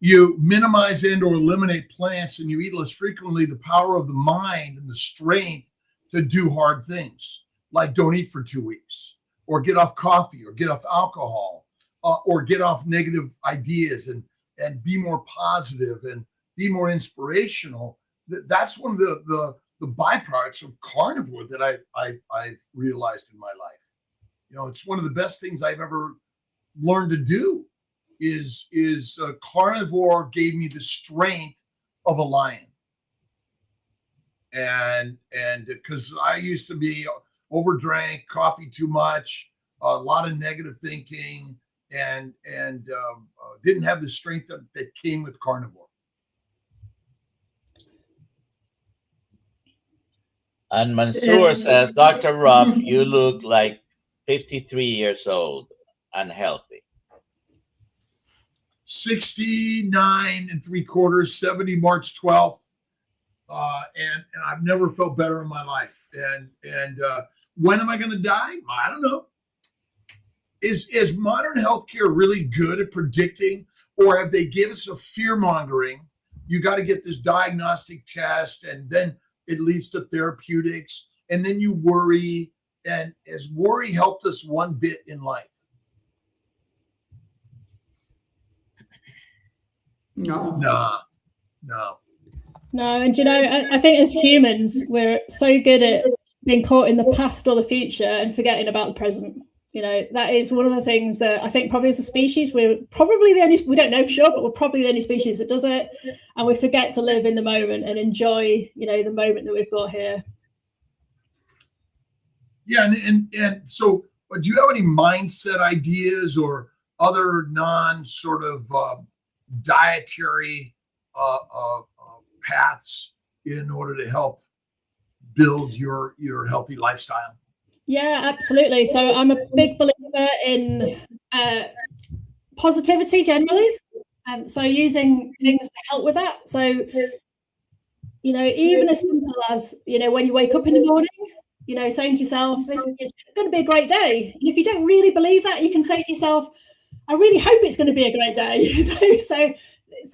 you minimize and or eliminate plants and you eat less frequently, the power of the mind and the strength to do hard things, like don't eat for 2 weeks, or get off coffee, or get off alcohol, or get off negative ideas and be more positive and be more inspirational. That's one of the byproducts of carnivore that I've realized in my life. You know, it's one of the best things I've ever learned to do. Is carnivore gave me the strength of a lion, and because I used to be overdrank, coffee too much, a lot of negative thinking, and didn't have the strength that came with carnivore. And Mansoor says, Dr. Ruff, you look like 53 years old and healthy. 69 3/4, 70 March 12th. And I've never felt better in my life. And when am I going to die? I don't know. Is modern healthcare really good at predicting, or have they given us a fear mongering? You got to get this diagnostic test, and then it leads to therapeutics, and then you worry. And has worry helped us one bit in life? No. No. And I think as humans, we're so good at being caught in the past or the future and forgetting about the present. That is one of the things that I think probably as a species, we're probably the only, we don't know for sure, but we're probably the only species that does it. And we forget to live in the moment and enjoy, the moment that we've got here. Yeah. And so do you have any mindset ideas or other non sort of dietary paths in order to help build your healthy lifestyle? Yeah, absolutely. So I'm a big believer in positivity generally. So using things to help with that. So, even as simple as, when you wake up in the morning, saying to yourself, this is going to be a great day. And if you don't really believe that, you can say to yourself, I really hope it's going to be a great day. So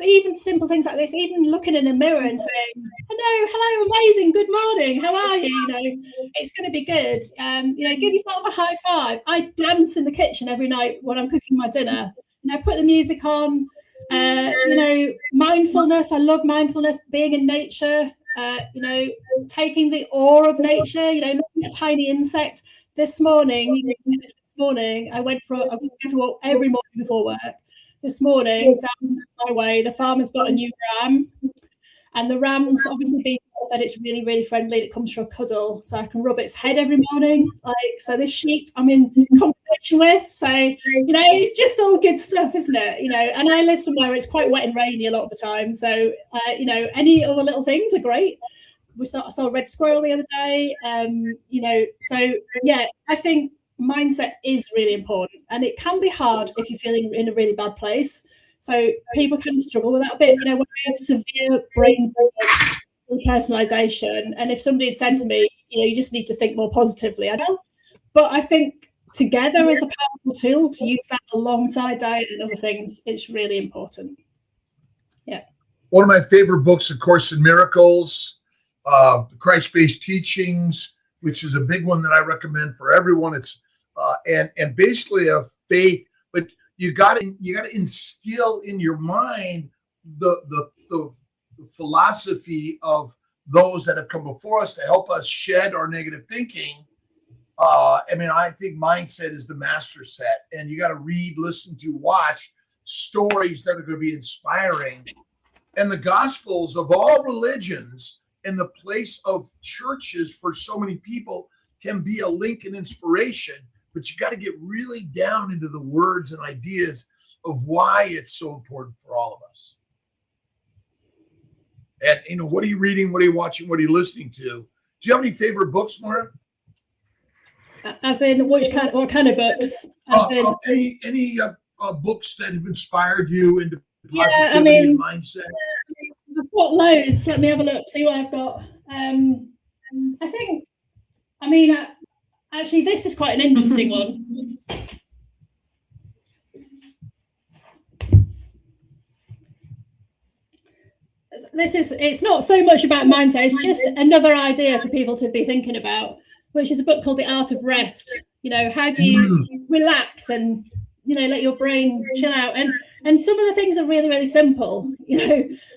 even simple things like this, even looking in the mirror and saying, hello, amazing, good morning, how are you? It's going to be good. Give yourself a high five. I dance in the kitchen every night when I'm cooking my dinner. Put the music on. Mindfulness. I love mindfulness. Being in nature. Taking the awe of nature. Looking at a tiny insect. This morning, I went for a walk every morning before work. This morning, down my way, the farmer's got a new ram, and the ram's obviously being told that it's really, really friendly. It comes for a cuddle, so I can rub its head every morning. So this sheep I'm in conversation with. So, it's just all good stuff, isn't it? And I live somewhere where it's quite wet and rainy a lot of the time. So, any other little things are great. We saw a red squirrel the other day. So yeah, I think mindset is really important, and it can be hard if you're feeling in a really bad place. So people can struggle with that a bit. When I have severe brain personalization, and if somebody had said to me, you just need to think more positively, I know. But I think together as a powerful tool to use that alongside diet and other things, it's really important. Yeah. One of my favorite books, of course, in Miracles, the Christ-based teachings, which is a big one that I recommend for everyone. It's and basically a faith, but you got to instill in your mind the philosophy of those that have come before us to help us shed our negative thinking. I think mindset is the master set, and you got to read, listen to, watch stories that are going to be inspiring. And the Gospels of all religions and the place of churches for so many people can be a link and inspiration, but you got to get really down into the words and ideas of why it's so important for all of us. And, what are you reading? What are you watching? What are you listening to? Do you have any favorite books, Moira? As in, what kind of books? Any books that have inspired you into positivity and mindset? I've got loads. Let me have a look, see what I've got. Actually, this is quite an interesting one. It's not so much about mindset, it's just another idea for people to be thinking about, which is a book called The Art of Rest. How do you relax and, let your brain chill out? And some of the things are really, really simple,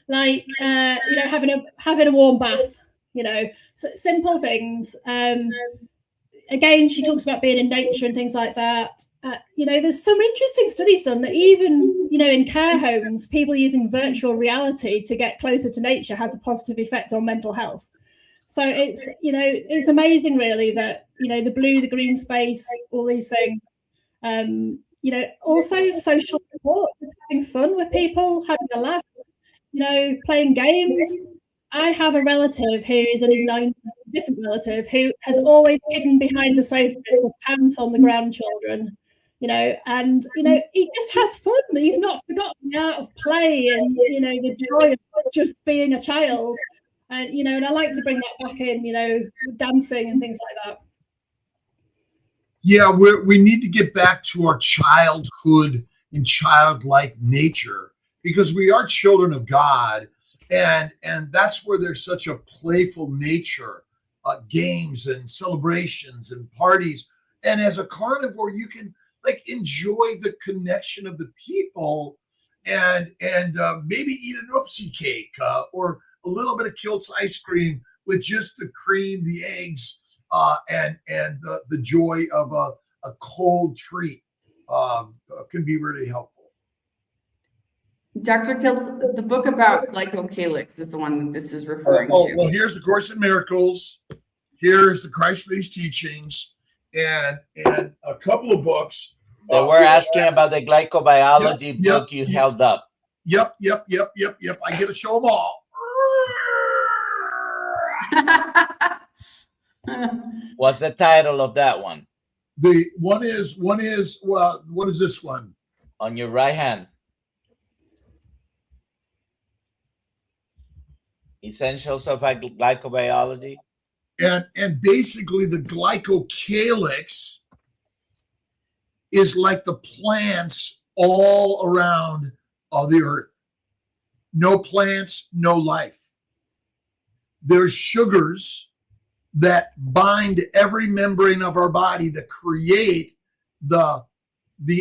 like having a warm bath, so simple things. Again, she talks about being in nature and things like that. There's some interesting studies done that even, in care homes, people using virtual reality to get closer to nature has a positive effect on mental health. So it's amazing really that, the blue, the green space, all these things, also social support, having fun with people, having a laugh, playing games. I have a relative who is in his 90s, a different relative, who has always hidden behind the sofa to pounce on the grandchildren. and he just has fun. He's not forgotten the art of play and the joy of just being a child, and I like to bring that back in, dancing and things like that. Yeah, we need to get back to our childhood and childlike nature, because we are children of God, and that's where there's such a playful nature, games and celebrations and parties. And as a carnivore, you can enjoy the connection of the people, and maybe eat an oopsie cake or a little bit of Kiltz ice cream with just the cream, the eggs, and the joy of a cold treat can be really helpful. Dr. Kiltz, the book about glycocalyx is the one that this is referring to. Well, here's the Course in Miracles. Here's the Christ-based teachings, and a couple of books. They were asking about the glycobiology book you held up. Yep. I get to show them all. What's the title of that one? The one is what is this one? On your right hand. Essentials of glycobiology. And basically the glycocalyx is like the plants all around the earth. No plants, no life. There's sugars that bind every membrane of our body that create the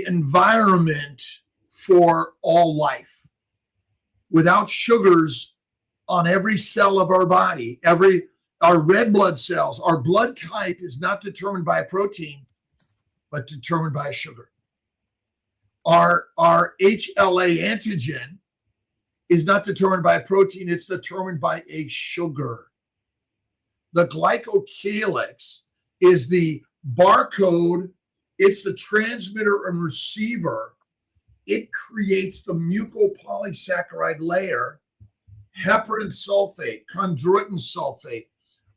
environment for all life. Without sugars on every cell of our body, our red blood cells, our blood type is not determined by a protein, but determined by a sugar. Our HLA antigen is not determined by a protein, it's determined by a sugar. The glycocalyx is the barcode, it's the transmitter and receiver. It creates the mucopolysaccharide layer. Heparin sulfate, chondroitin sulfate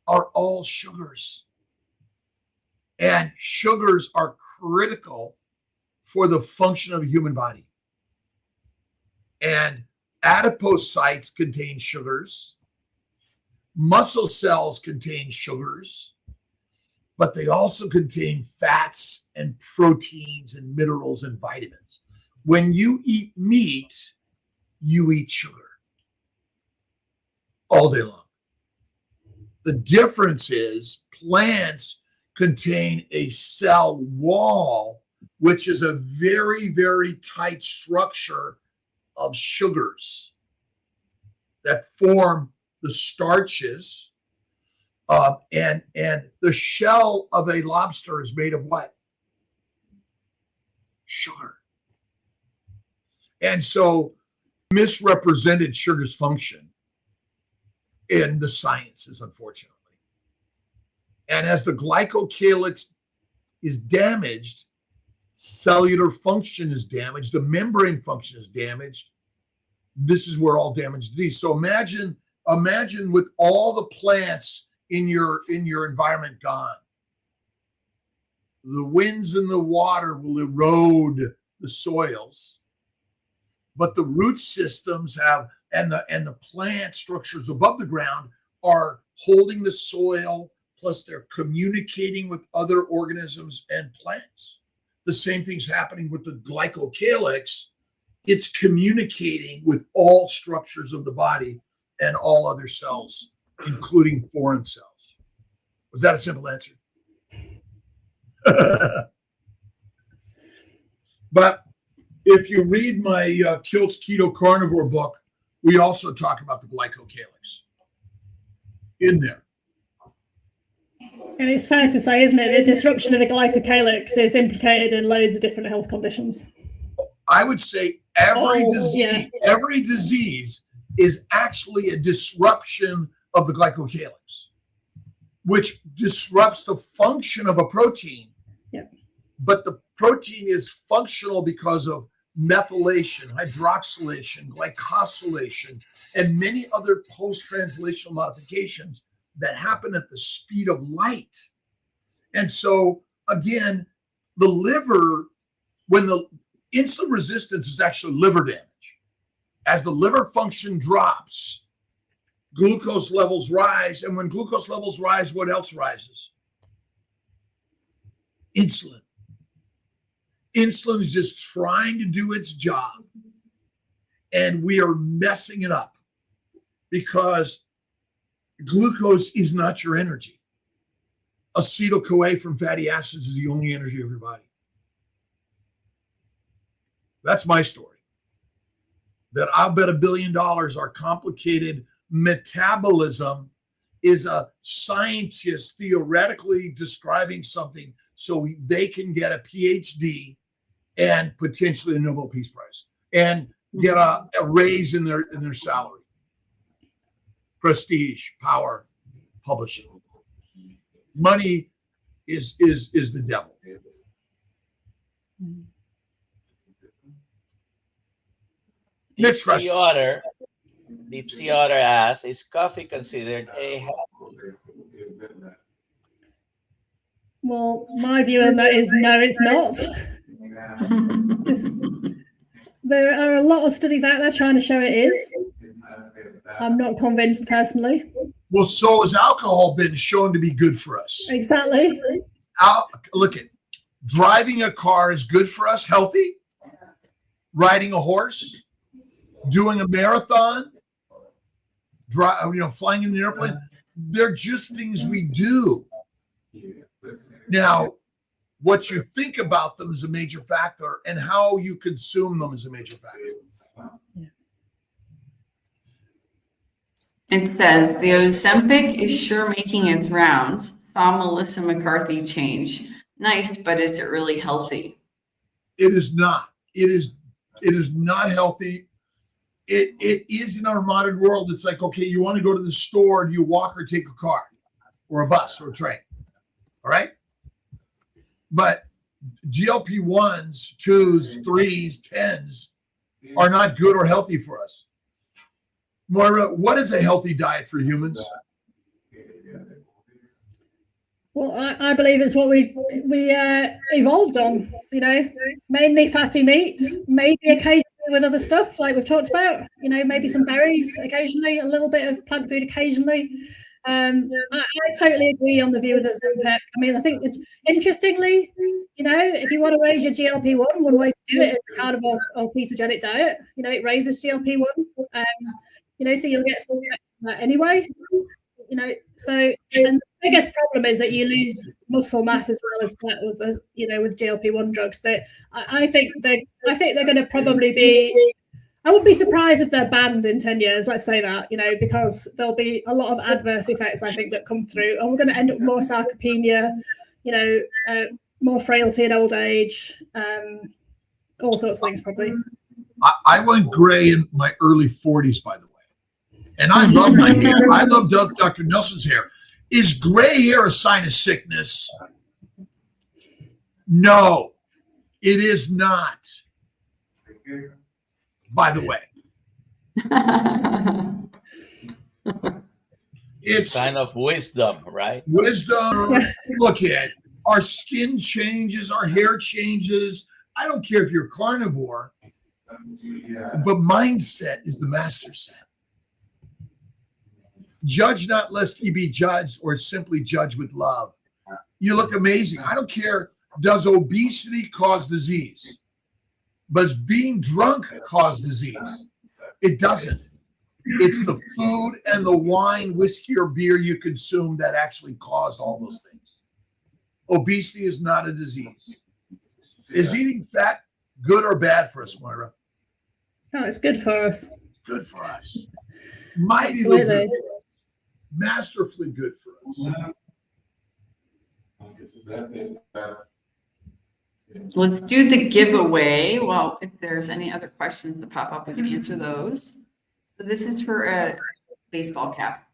are all sugars. And sugars are critical for the function of the human body. And adipocytes contain sugars. Muscle cells contain sugars, but they also contain fats and proteins and minerals and vitamins. When you eat meat, you eat sugar all day long. The difference is plants contain a cell wall, which is a very, very tight structure of sugars that form the starches, and the shell of a lobster is made of what? Sugar. And so misrepresented sugar's function in the sciences, unfortunately. And as the glycocalyx is damaged, cellular function is damaged, the membrane function is damaged. This is where all damage is. So imagine with all the plants in your environment gone. The winds and the water will erode the soils, but the root systems have and the plant structures above the ground are holding the soil, plus they're communicating with other organisms and plants. The same thing's happening with the glycocalyx. It's communicating with all structures of the body and all other cells, including foreign cells. Was that a simple answer? But if you read my Kiltz Keto Carnivore book, we also talk about the glycocalyx in there. And it's fair to say, isn't it, the disruption of the glycocalyx is implicated in loads of different health conditions. I would say every disease is actually a disruption of the glycocalyx, which disrupts the function of a protein. Yep. But the protein is functional because of methylation, hydroxylation, glycosylation, and many other post-translational modifications that happen at the speed of light. And so, again, the liver when the insulin resistance is actually liver damage. As the liver function drops, glucose levels rise. And when glucose levels rise, what else rises? Insulin. Insulin is just trying to do its job. And we are messing it up because glucose is not your energy. Acetyl-CoA from fatty acids is the only energy of your body. That's my story. That I'll bet $1 billion our complicated metabolism is a scientist theoretically describing something so they can get a PhD and potentially a Nobel Peace Prize and get a raise in their salary. Prestige, power, publishing. Money is the devil. Next question. Deep Sea Otter asks, is coffee considered a health food? Well, my view on that is no, it's not. There are a lot of studies out there trying to show it is. I'm not convinced personally. Well, so has alcohol been shown to be good for us. Exactly. Look at driving a car is good for us, healthy. Riding a horse, doing a marathon, flying in an airplane. They're just things we do. Now, what you think about them is a major factor, and how you consume them is a major factor. It says the Ozempic is sure making its rounds. Saw Melissa McCarthy change. Nice, but is it really healthy? It is not. It is not healthy. It is in our modern world. It's like, okay, you want to go to the store, do you walk or take a car or a bus or a train? All right. But GLP-1s, 2s, 3s, 10s are not good or healthy for us. Moira, what is a healthy diet for humans? Well, I believe it's what we evolved on, mainly fatty meat, maybe occasionally with other stuff like we've talked about, maybe some berries occasionally, a little bit of plant food occasionally. I totally agree on the view of the Ozempic. I mean, I think it's interestingly, if you want to raise your GLP-1, one way to do it is a carnivore or ketogenic diet. It raises GLP-1, so you'll get some of that anyway. So and the biggest problem is that you lose muscle mass as well as with GLP-1 drugs. That I think they're going to probably be. I wouldn't be surprised if they're banned in 10 years. Let's say that, because there'll be a lot of adverse effects I think that come through, and we're going to end up with more sarcopenia, more frailty in old age, all sorts of things probably. I went gray in my early 40s, by the way. And I love my hair. I love Dr. Nelson's hair. Is gray hair a sign of sickness? No, it is not. By the way, it's a sign of wisdom, right? Wisdom. Look at our skin changes, our hair changes. I don't care if you're carnivore, but mindset is the master set. Judge not lest ye be judged, or simply judge with love. You look amazing. I don't care. Does obesity cause disease? Does being drunk cause disease? It doesn't. It's the food and the wine, whiskey, or beer you consume that actually caused all those things. Obesity is not a disease. Is eating fat good or bad for us, Moira? Oh, it's good for us. Good for us. Mightily good for us. Masterfully good for us. Let's do the giveaway. Well, if there's any other questions that pop up, we can answer those. So this is for a baseball cap.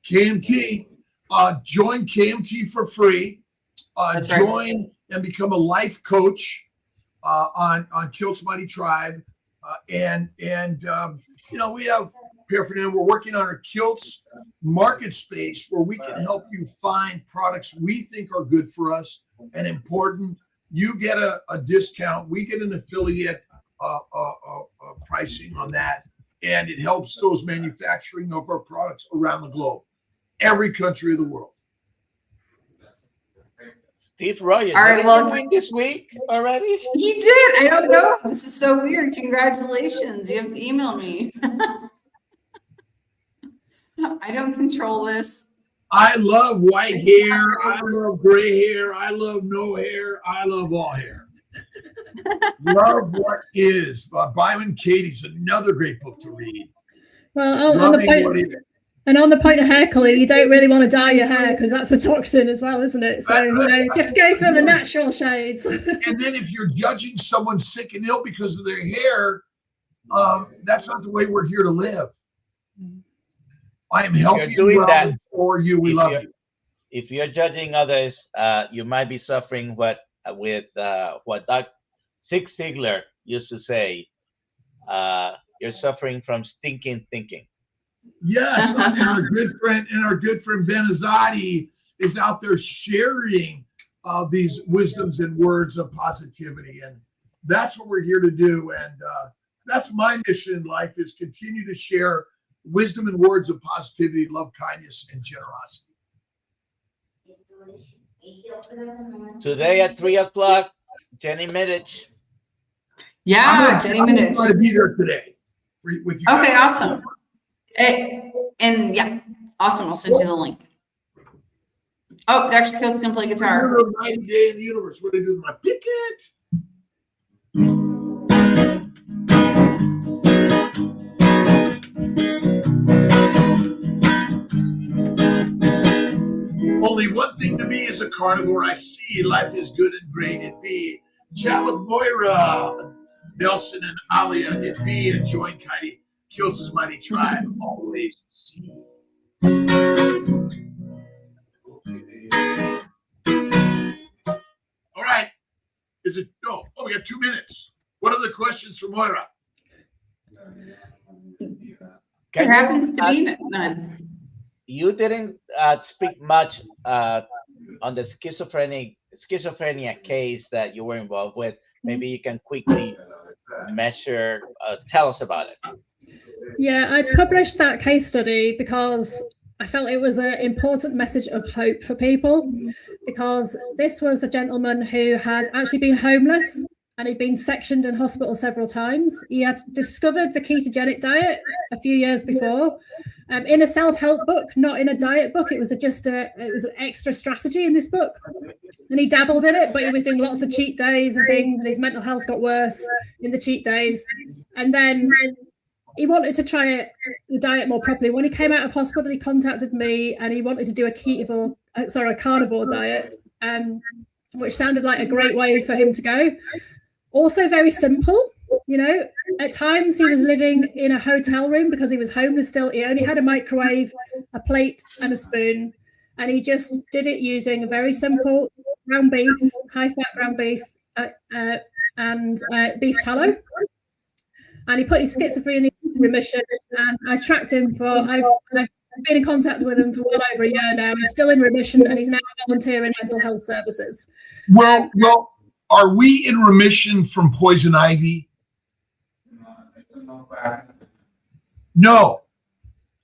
KMT, join KMT for free. Join and become a life coach on Kiltz Mighty Tribe. We have paraphernalia. We're working on our Kiltz market space where we can help you find products we think are good for us and important you get a discount. We get an affiliate pricing on that, and it helps those manufacturing of our products around the globe, every country of the world. Steve Rogers, all right, well, win this week already? He did. I don't know. This is so weird. Congratulations. You have to email me. I don't control this. I love white hair. I love gray hair. I love no hair. I love all hair. Love What Is by Byron Katie's another great book to read. Well, on the point of hair color, you don't really want to dye your hair because that's a toxin as well, isn't it? So just go for the natural shades. And then if you're judging someone sick and ill because of their hair, that's not the way we're here to live. I am healthy doing and that for you. We love you. If you're judging others, you might be suffering what Dr. Zig Ziglar used to say. You're suffering from stinking thinking. Yes, and our good friend Ben Azadi is out there sharing these wisdoms and words of positivity, and that's what we're here to do. And that's my mission in life: is continue to share wisdom and words of positivity, love, kindness, and generosity. Today at 3:00, Jenny Middich. Yeah, Jenny Middich. I'm going to be there today with you. Okay, guys. awesome. And yeah, awesome. I'll send you the link. Oh, Dr. Kiltz can play guitar. 90 Day in the Universe. What do they do with my picket? Only one thing to me is a carnivore. I see life is good and great. It be chat with Moira, Nelson, and Alia. It be and join Kiltz's mighty tribe. Always see. All right. Is it? No. Oh, we got 2 minutes. What are the questions for Moira? There happens to be none. You didn't speak much on the schizophrenia case that you were involved with. Maybe you can quickly tell us about it. Yeah, I published that case study because I felt it was an important message of hope for people, because this was a gentleman who had actually been homeless and he'd been sectioned in hospital several times. He had discovered the ketogenic diet a few years before in a self-help book, not in a diet book. It was an extra strategy in this book. And he dabbled in it, but he was doing lots of cheat days and things, and his mental health got worse in the cheat days. And then he wanted to try the diet more properly. When he came out of hospital, he contacted me and he wanted to do a carnivore diet, which sounded like a great way for him to go. Also very simple, At times he was living in a hotel room because he was homeless still. He only had a microwave, a plate and a spoon. And he just did it using a very simple ground beef, high-fat ground beef, and beef tallow. And he put his schizophrenia into remission. And I tracked him I've been in contact with him for well over a year now. He's still in remission and he's now volunteering mental health services. Well, are we in remission from poison ivy? No.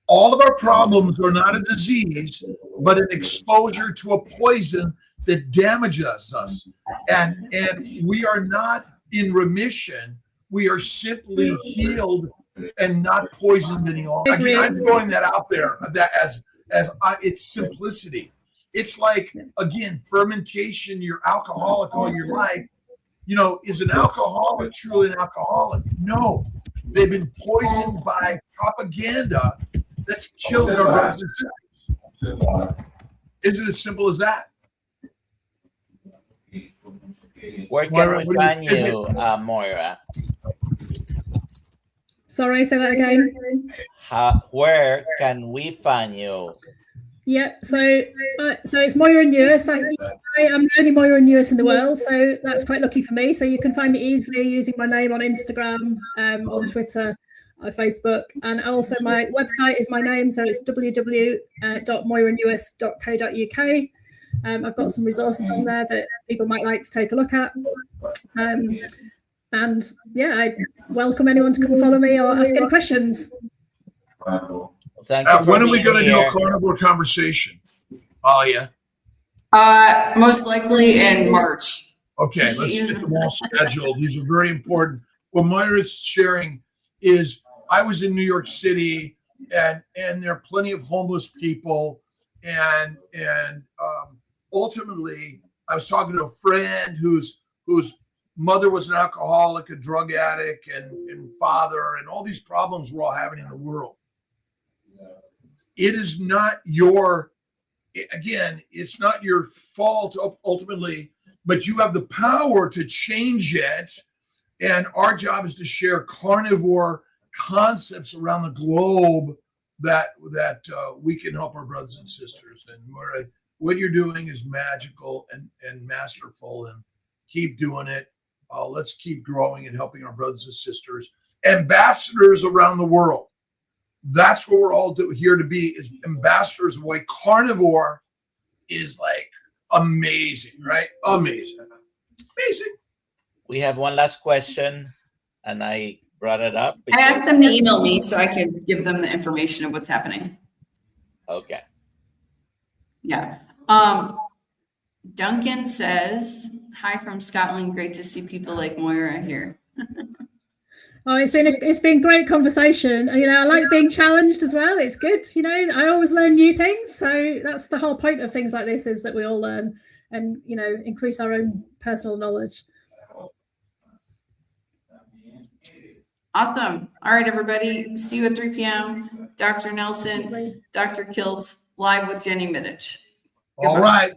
All of our problems are not a disease, but an exposure to a poison that damages us. And we are not in remission. We are simply healed and not poisoned any longer. Again, I'm throwing that out there that as it's simplicity. It's like, again, fermentation. You're alcoholic all your life. Is an alcoholic truly an alcoholic? No. They've been poisoned by propaganda that's killing our brothers and sisters. Is it as simple as that? Where can we find you, Moira? Sorry, say that again. Where can we find you? Yeah, so it's Moira Newiss. I am the only Moira Newiss in the world, so that's quite lucky for me. So you can find me easily using my name on Instagram, on Twitter, Facebook, and also my website is my name, so it's www.moiranewis.co.uk. I've got some resources on there that people might like to take a look at. And yeah, I welcome anyone to come follow me or ask any questions. Thank you When for are we being going to do a here. carnivore conversation? Alia? Most likely in March. Okay, let's get them all scheduled. These are very important. What Moira's sharing is I was in New York City, and there are plenty of homeless people, and ultimately, I was talking to a friend whose mother was an alcoholic, a drug addict, and father, and all these problems we're all having in the world. It is not it's not your fault ultimately, but you have the power to change it. And our job is to share carnivore concepts around the globe that we can help our brothers and sisters. And what you're doing is magical and masterful, and keep doing it. Let's keep growing and helping our brothers and sisters, ambassadors around the world. That's what we're all here to be, is ambassadors of why carnivore is like amazing, right? Amazing. We have one last question, and I brought it up. I asked them to email me so I could give them the information of what's happening. Okay. Yeah. Duncan says, hi from Scotland. Great to see people like Moira here. Oh, it's been great conversation. You know, I like being challenged as well. It's good. You know, I always learn new things. So that's the whole point of things like this, is that we all learn and, you know, increase our own personal knowledge. Awesome. All right, everybody. See you at 3 p.m. Dr. Nelson, Dr. Kiltz, live with Jenny Mittich. All right.